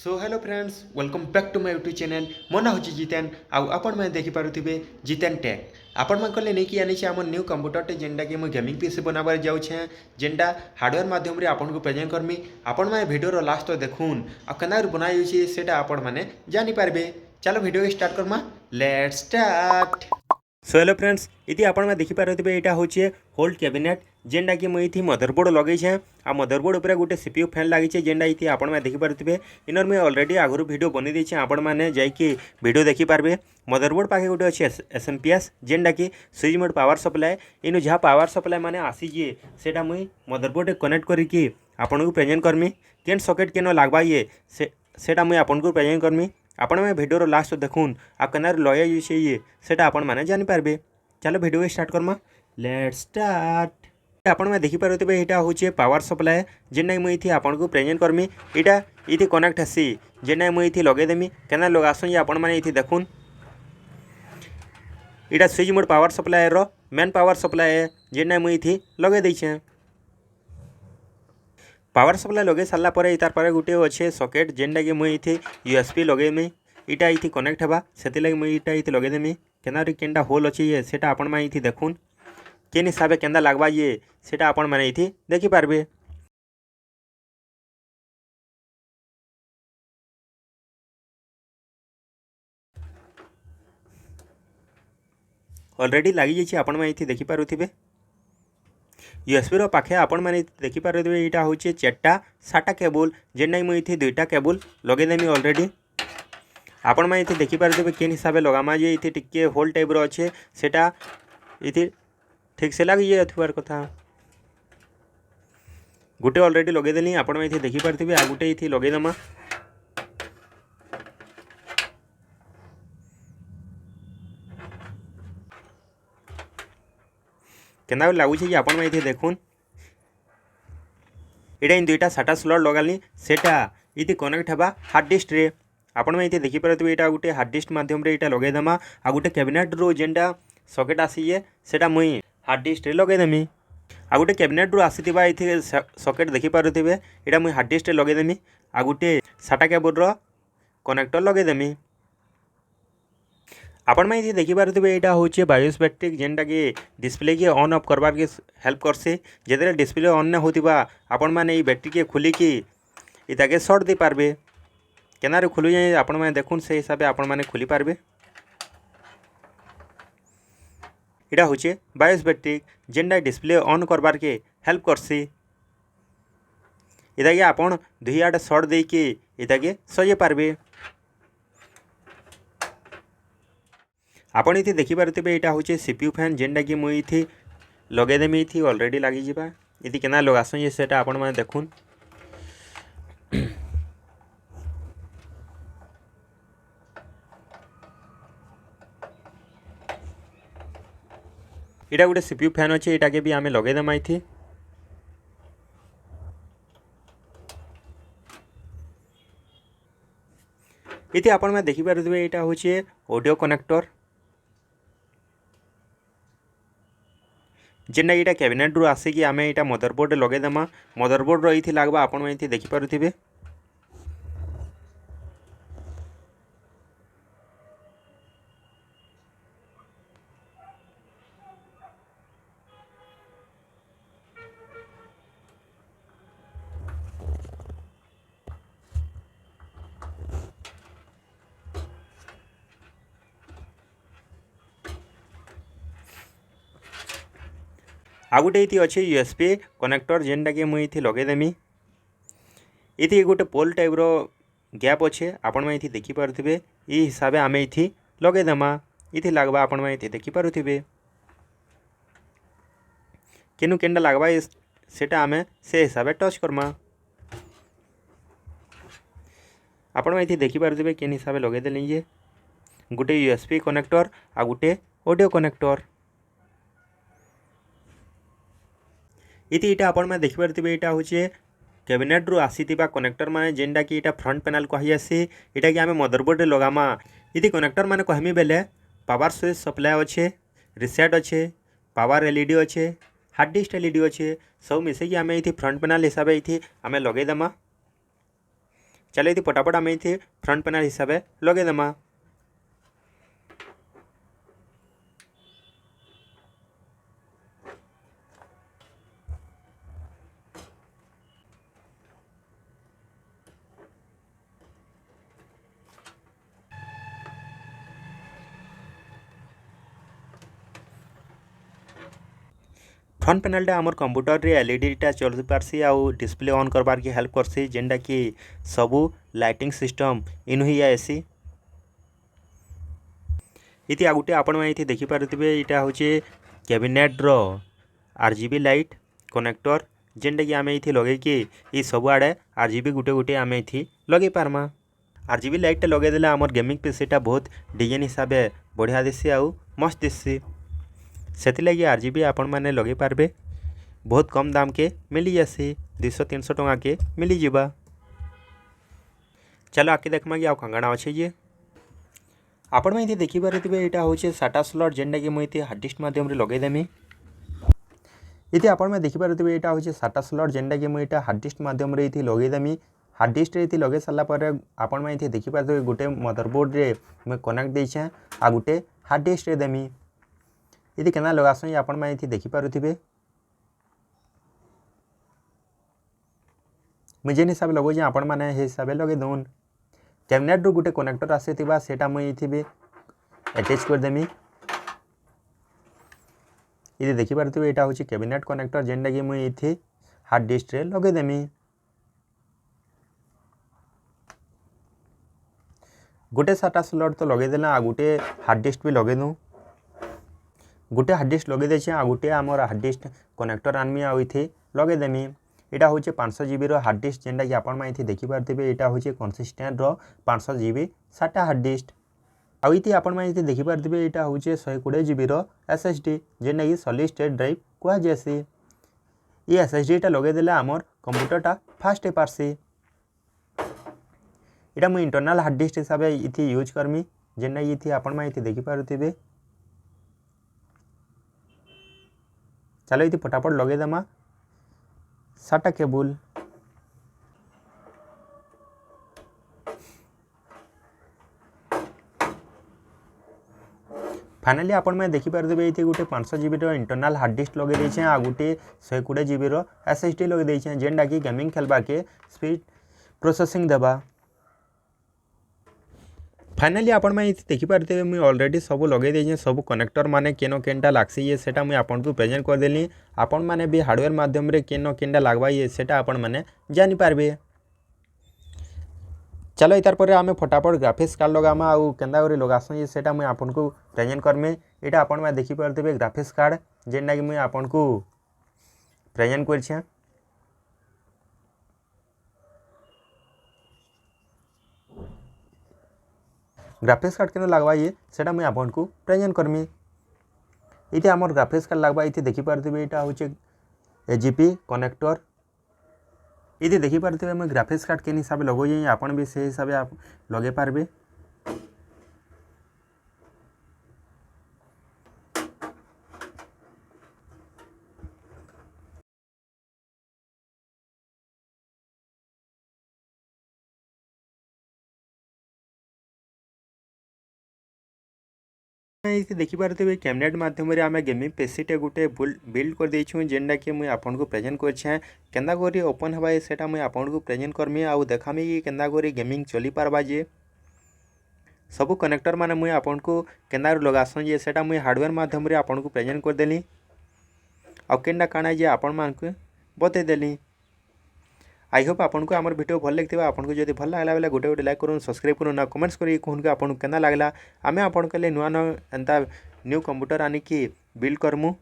So hello friends welcome back to my YouTube channel Mona हूँ जितेन आउ आपण मैंने देखिपे जितेन टेक आपण मैं कले नहीं आनी आम न्यू कंप्यूटर जेनटा कि मुझे गेमिंग पीसी बनाबार जाऊे जेनटा हार्डवेयर माध्यम आपन को प्रेजेंट करमी आपण मैं वीडियो लास्ट तो देखून आ केना बनाई से आपण मैंने जानीपारे। चलो video start Karma let's start. So hello friends इति आपण मैं देखिपे यहाँ हूँ होल्ड कैबिनेट जेनटा कि मुझे मदरबोर्ड लगे आ मदरबोर्ड उपर गोटे सीपीयू फैन लगी जेनटा ये आपण मैं देखिपे इनर मुझे ऑलरेडी आगु वीडियो बनी देती आपण मैंने जाकि वीडियो देखिपारे। मदरबोर्ड पाखे गोटे अच्छे एसएमपीएस जेनटा कि स्विच मोड पावर सप्लाए इनु जहाँ पावर सप्लाए मैंने आसीजे सेटा मुई मदरबोर्ड कनेक्ट करके आपन को प्रेजेंट करमी केन सॉकेट केन लागबा ये सेटा मुई आपन को प्रेजेंट करमी आपण में वीडियो लास्ट देखून आ केनार लय ये सेटा आपण मैंने जानीपारे। चलो video start Karma let's start. आपण में देखिपे यहाँ हूँ पावर सप्लाए जेना मुझे आपन को प्रेजेंट करमी यहाँ ये कनेक्ट हेसी जेना मुझे लगेदेमी केना लगासन ये आपण मैंने देखून यहाँ स्विच मोड पावर सप्लाए रो मेन पावर सप्लाए जेना मुझे लगे देछे। पावर सप्लाए लगे सारा पर तार पर गोटे अच्छे सॉकेट जेनटा कि मुझे यूएसबी लगेमी इटा ये कनेक्ट होगा से लगे मुझे ये लगेदेमी केनारी केनटा होल अच्छे ये सेटा आपण मैंने देखून केन हिसाब से केंदा लागबा ये सेटा आपण मैंने ये देखिपारे। ऑलरेडी लगी जाइए आपण मैंने ये देखिपारे। यूएसबी रो पाखे आपण मैंने देखिपारे यहाँ हूँ चार्टा साटा केबल जेना मुझे दुईटा केबल लगेदेमी ऑलरेडी आपण मैंने ये देखिपारे केन हिसाब से लगामा ये ये टिके होल टाइप रो अच्छे सेटा ये ठीक से लगी जाथार कथा गोटे ऑलरेडी लगेदेली आपण मैंने देखिपारे आ गोटे ये लगेदमा केना लगुच आपण मैंने देखून यहाँ दुईटा साटा स्लॉट लगाली सेटा ये कनेक्ट होगा हार्ड डिस्क रे आपण मैंने देखिपारे यहाँ गोटे हार्ड डिस्क माध्यम यहाँ लगेदेमा आ गोटे कैबिनेट रो जेनटा सॉकेट आसीजे सेटा मुई हार्ड डिस्क रे लगेदेमी आ गोटे कैबिनेट रू आसीथिबा ये सॉकेट देखिपारे यहाँ मुई हार्ड डिस्क रे लगेदेमी आ गोटे साटा केबल रो कनेक्टर लगेदेमी आपण में देखिपारे यहाँ हूँ बायोस बैटरी जेनटा कि डिस्प्ले के ऑन ऑफ करवार के हेल्प करसे जिते डिस्प्ले ऑन नहीं होता आपण मैंने बैटरी के खोलिकी इताके सर्ट दे पारबे केनारे खोलु जाए आपण मैंने देखुन से हिसाब से आपण मैंने खोली पारबे। यहाँ हूँ बायोस बैटरी जेनटा डिस्प्ले ऑन करवार के हेल्प करसी इताके आपण दुई आड़े सर्ट देके इताके सजे पारबे। आपण ये देखिपारे यहाँ हूँ सीपीयू फैन जेनटा कि मुझे लगेदेमी थी ऑलरेडी लगी जावा ये केना लगासन ये सेटा आपण मैंने देखुन यहाँ गोटे सीपीयू फैन अच्छे यहाँ के भी आम लगेदेमा ये आपण मैं देखिपारे यहाँ हूँ ऑडियो कनेक्टर जेना यहाँ कैबिनेट रू आसिकी आम यहाँ मदरबोर्ड लगेदेमा मदरबोर्ड रही लगवा आपण मैंने देखिपारे। आ गोटे ये अच्छे यूएसबी कनेक्टर जेनटा कि मुझे लगेदेमी ये गोटे पोल टाइप रो गैप अच्छे आपण मैंने देखिपारे ये हिसाब से आम ये लगेदेमा ये लगवा आपण मैंने देखिपारे केनु केनटा लगवा सेटा आम से हिसाब से टच करमा आपण मैंने देखिपारे केन हिसाब से लगेदेली ये गोटे यूएसबी कनेक्टर आ गोटे ऑडियो कनेक्टर ये आपण मैं देखिपारे यहाँ हूँ कैबिनेट रू आसीथिबा कनेक्टर माने जेनटा कि यहाँ फ्रंट पैनल कही आसी यहाँ कि आम मदरबोर्ड लगामा ये कनेक्टर माने कहमी बेले पावर स्विच सप्लाय अच्छे रिसेट अच्छे पावर एलईडी अच्छे हार्ड डिस्क एलईडी अच्छे सब मिसेकी आम ये फ्रंट पैनल हिसाब से ये आम लगेदेमा। चलो ये फटाफट आम ये फ्रंट पैनल हिसाब से लगेदेमा। फ्रंट पैनल आमर कंप्यूटर रे एलईडी टा चल पारसी आउ डिस्प्ले ऑन करबार के हेल्प करसी जेनटा कि सबू लाइटिंग सिस्टम इन ही आसी। इति आ गुटे आपण माने देखि पारुथिबे इटा होचे कैबिनेट रो आरजीबी लाइट कनेक्टर जेनटा कि आमे इथि लगे कि ई सब आड़े आरजीबी गुटे गुटे आमे इथि लगे पारमा। आरजीबी लाइट टा लगे देले हमर गेमिंग पीसी टा बहुत डिजाइन हिसाब से बढ़िया दिससी आउ मस्त दिससी। सेति लगी आरजीबी आपण माने लगे पारबे बहुत कम दाम के मिली जासी 200-300 टंका के मिली जिबा। चलो आके देखमा कि आउ कंगाणा अच्छे ये आपण में देखी पारे यहाँ हूँ साटा स्लट जेनटा कि मुझे हार्ड डिस्क मध्यम लगेदेमी। ये आपण में देखी पारे यहाँ हूँ साटा स्लट जेनटा कि मुझे हार्ड डिस्क मध्यम लगेदेमी। हार्ड डिस्क ये लगे सारापर आपण में देखी पारे गोटे मदरबोर्ड रे मैं कनेक्ट देछे आ गोटे हार्ड डिस्क रे देमी। ये केना लगासन आपण में देखी पारे मुझे हिसाब से लगे आपण मैंने हिसाब से लगे दौन। कैबिनेट रू गोटे कनेक्टर आसीथिबा सेटा मुई इथि अटैच करदेमी। ये देखि पारथिबे एटा होची कैबिनेट कनेक्टर जेनटा कि मुई इथि हार्ड डिस्क रे लगेदेमी। गोटे साटा स्लॉट तो लगे देला आ गोटे हार्ड डिस्क भी लगे दूँ। गोटे हार्ड डिस्क लगे देछे आ गोटे आमर हार्ड डिस्क कनेक्टर आनमी आ इथि लगेदेमी। यहाँ हूँ 500 GB हार्ड डिस्क जेनटा कि आपण माने देखि पारथिबे यहाँ हूँ कंसिस्टेंट रो 500 GB साटा हार्ड डिस्क आउ इति आपण माने देखि पारथिबे यहाँ हूँ 120 GB रो SSD जेनटा कि सॉलिड स्टेट ड्राइव कह जासी। ये SSD टा लगे देले आमर कंप्यूटर टा फास्ट पारसी। इटा मुई इंटरनल हार्ड डिस्क हिसाब से इथि यूज करमी जेनटा इथि आपण माने देखि पारथिबे। चलो इथि फटाफट लगे देमा साटा केबल। फाइनली आपण में देखि पारथिबे ये गोटे 500 GB रो इंटरनल हार्ड डिस्क लगे देछे आ गोटे 120 GB रो SSD लगे देछे जेनटा कि गेमिंग खेलबा के स्पीड प्रोसेसिंग देबा। फाइनली आपण में देखि पारथिबे मुई ऑलरेडी सब लगे देछे सब कनेक्टर माने केनो केनटा लागसी ये सेटा मुई आपन को प्रेजेंट कर देली। आपण माने भी हार्डवेयर माध्यम रे केनो केनटा लागबा ये सेटा आपण माने जानि पारबे। चलो इतार पर आमे फटाफट ग्राफिक्स कार्ड लगामा आउ केंदा करी लगासो ये सेटा मुई आपन को प्रेजेंट करमे। एटा आपण में देखि पारथिबे ग्राफिक्स कार्ड जेनटा कि मुई आपन को प्रेजेंट करछे। ग्राफिक्स कार्ड केन लगवा ये सेटा मुई आपन को प्रेजेंट करमी। इति हमर ग्राफिक्स कार्ड लगवा इति देखि पारथिबे एटा होचे एजीपी कनेक्टर। इति देखि पारथिबे मैं ग्राफिक्स कार्ड केन हिसाब से लगो ये आपन भी से हिसाब से आप लगे पारबे। देखि पारथिबे कैबिनेट माध्यम रे आमे गेमिंग पीसी टे गुटे बिल्ड कर देछु जेनटा कि मुई आपन को प्रेजेंट करछे। केंदा करी ओपन हबा सेटा मुई आपन को प्रेजेंट करमी आउ देखामी कि केंदा करी गेमिंग चली पारबा जे सब कनेक्टर माने मुई आपन को केंदा लगासन जे सेटा मुई हार्डवेयर माध्यम रे आपन को प्रेजेंट कर देली आउ केनटा काना जे आपन मान को बते देली। आई होप आपन को आमर वीडियो भल लगे आपन को जब भल लगला बेले गोटे गोटे लाइक करूँ सब्सक्राइब करूँ ना कमेंट्स करी कहून के आपन केना लगला। आमे आपन के लिए नुआ नुआ एंता न्यू कंप्यूटर आनिकी बिल्ड करमु।